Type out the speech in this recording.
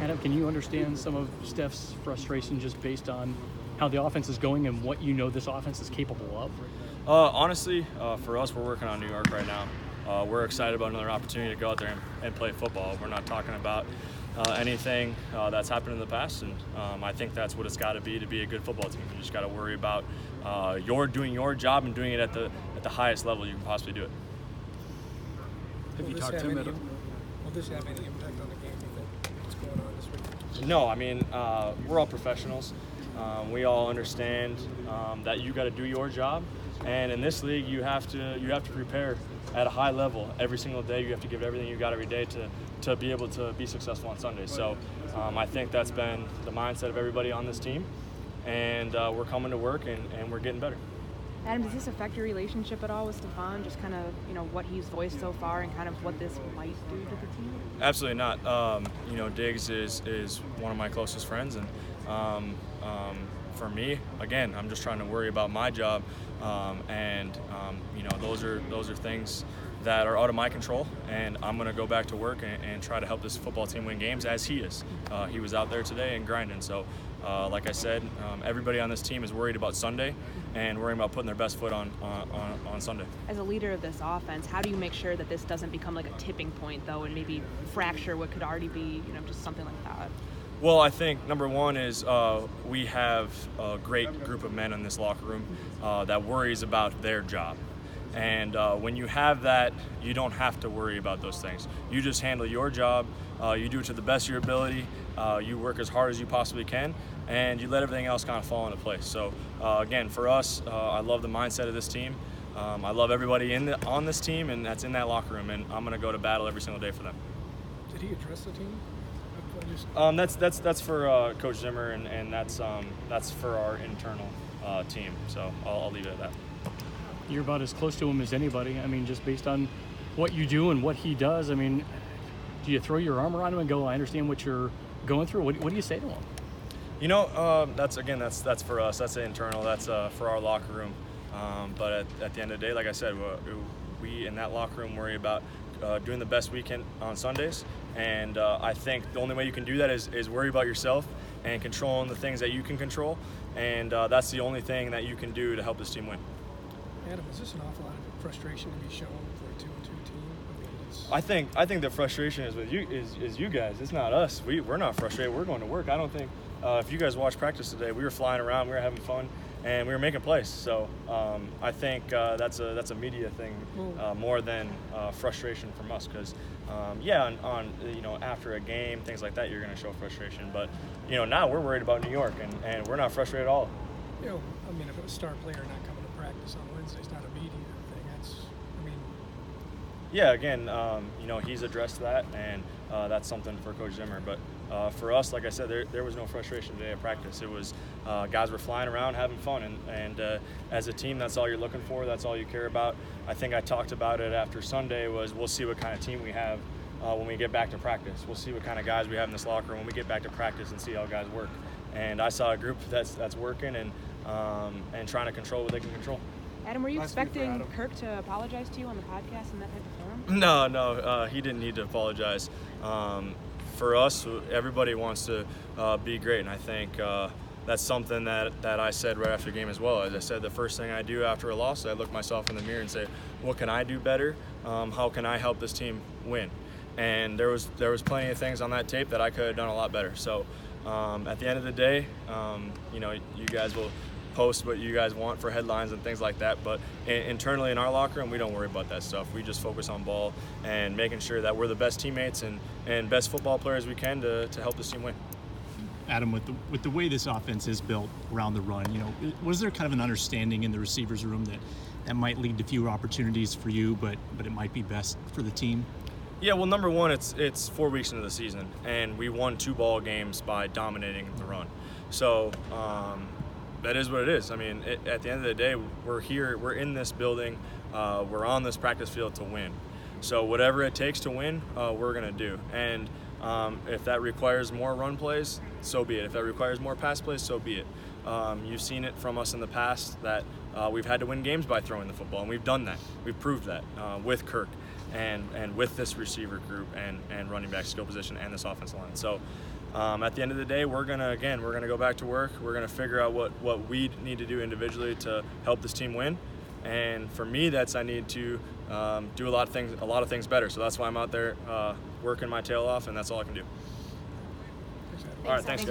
Adam, can you understand some of Steph's frustration just based on how the offense is going and what you know this offense is capable of? Honestly, for us, we're working on New York right now. We're excited about another opportunity to go out there and play football. We're not talking about anything that's happened in the past, and I think that's what it's got to be a good football team. You just got to worry about doing your job and doing it at the highest level you can possibly do it. Have you talked to him at all? Will this have any impact on the game? You think what's going on this week? No, I mean we're all professionals. We all understand that you got to do your job, and in this league you have to prepare at a high level every single day. You have to give everything you got every day to be able to be successful on Sunday. So I think that's been the mindset of everybody on this team, and we're coming to work and we're getting better. Adam, does this affect your relationship at all with Stefon? Just kind of, what he's voiced so far and kind of what this might do to the team? Absolutely not. Diggs is one of my closest friends, and for me, again, I'm just trying to worry about my job, and those are things that are out of my control, and I'm going to go back to work and try to help this football team win games as he is. He was out there today and grinding. So, like I said, everybody on this team is worried about Sunday and worrying about putting their best foot on Sunday. As a leader of this offense, how do you make sure that this doesn't become like a tipping point, though, and maybe fracture what could already be, just something like that? Well, I think number one is we have a great group of men in this locker room that worries about their job. And when you have that, you don't have to worry about those things. You just handle your job, you do it to the best of your ability, you work as hard as you possibly can, and you let everything else kind of fall into place. So again, for us, I love the mindset of this team. I love everybody on this team, and that's in that locker room, and I'm going to go to battle every single day for them. Did he address the team? That's for Coach Zimmer, and that's for our internal team. So I'll leave it at that. You're about as close to him as anybody. I mean, just based on what you do and what he does, I mean, do you throw your arm around him and go, I understand what you're going through? What do you say to him? That's for us. That's internal. That's for our locker room. But at the end of the day, like I said, we in that locker room worry about doing the best we can on Sundays. And I think the only way you can do that is worry about yourself and controlling the things that you can control. And that's the only thing that you can do to help this team win. Adam, is this an awful lot of frustration to be shown for a 2-2 team? I think the frustration is with you, is you guys. It's not us. We're not frustrated. We're going to work. I don't think if you guys watched practice today, we were flying around, we were having fun, and we were making plays. So I think that's a media thing more than frustration from us. Because after a game, things like that, you're going to show frustration. But now we're worried about New York, and we're not frustrated at all. If it was a star player not coming to practice on Wednesday, it's not a media thing. Yeah, again, he's addressed that, and that's something for Coach Zimmer. But for us, like I said, there was no frustration today at practice. It was guys were flying around, having fun, and as a team, that's all you're looking for. That's all you care about. I think I talked about it after Sunday. We'll see what kind of team we have when we get back to practice. We'll see what kind of guys we have in this locker room when we get back to practice and see how guys work. And I saw a group that's working and trying to control what they can control. Adam, were you expecting Kirk to apologize to you on the podcast in that type of form? No, he didn't need to apologize. For us, everybody wants to be great, and I think that's something that I said right after the game as well. As I said, the first thing I do after a loss, I look myself in the mirror and say, what can I do better? How can I help this team win? And there was plenty of things on that tape that I could have done a lot better. So at the end of the day, you guys will post what you guys want for headlines and things like that, but internally in our locker room, we don't worry about that stuff. We just focus on ball and making sure that we're the best teammates and best football players we can to help this team win. Adam, with the way this offense is built around the run, was there kind of an understanding in the receivers room that might lead to fewer opportunities for you, but it might be best for the team? Yeah, well, number one, it's 4 weeks into the season, and we won 2 ball games by dominating the run. So that is what it is. I mean, at the end of the day, we're here, we're in this building, we're on this practice field to win. So whatever it takes to win, we're going to do. And if that requires more run plays, so be it. If that requires more pass plays, so be it. You've seen it from us in the past that we've had to win games by throwing the football, and we've done that. We've proved that with Kirk and with this receiver group and running back skill position and this offensive line. So at the end of the day, we're gonna go back to work. We're gonna figure out what we need to do individually to help this team win. And for me, I need to do a lot of things better. So that's why I'm out there working my tail off, and that's all I can do. All right, thanks guys.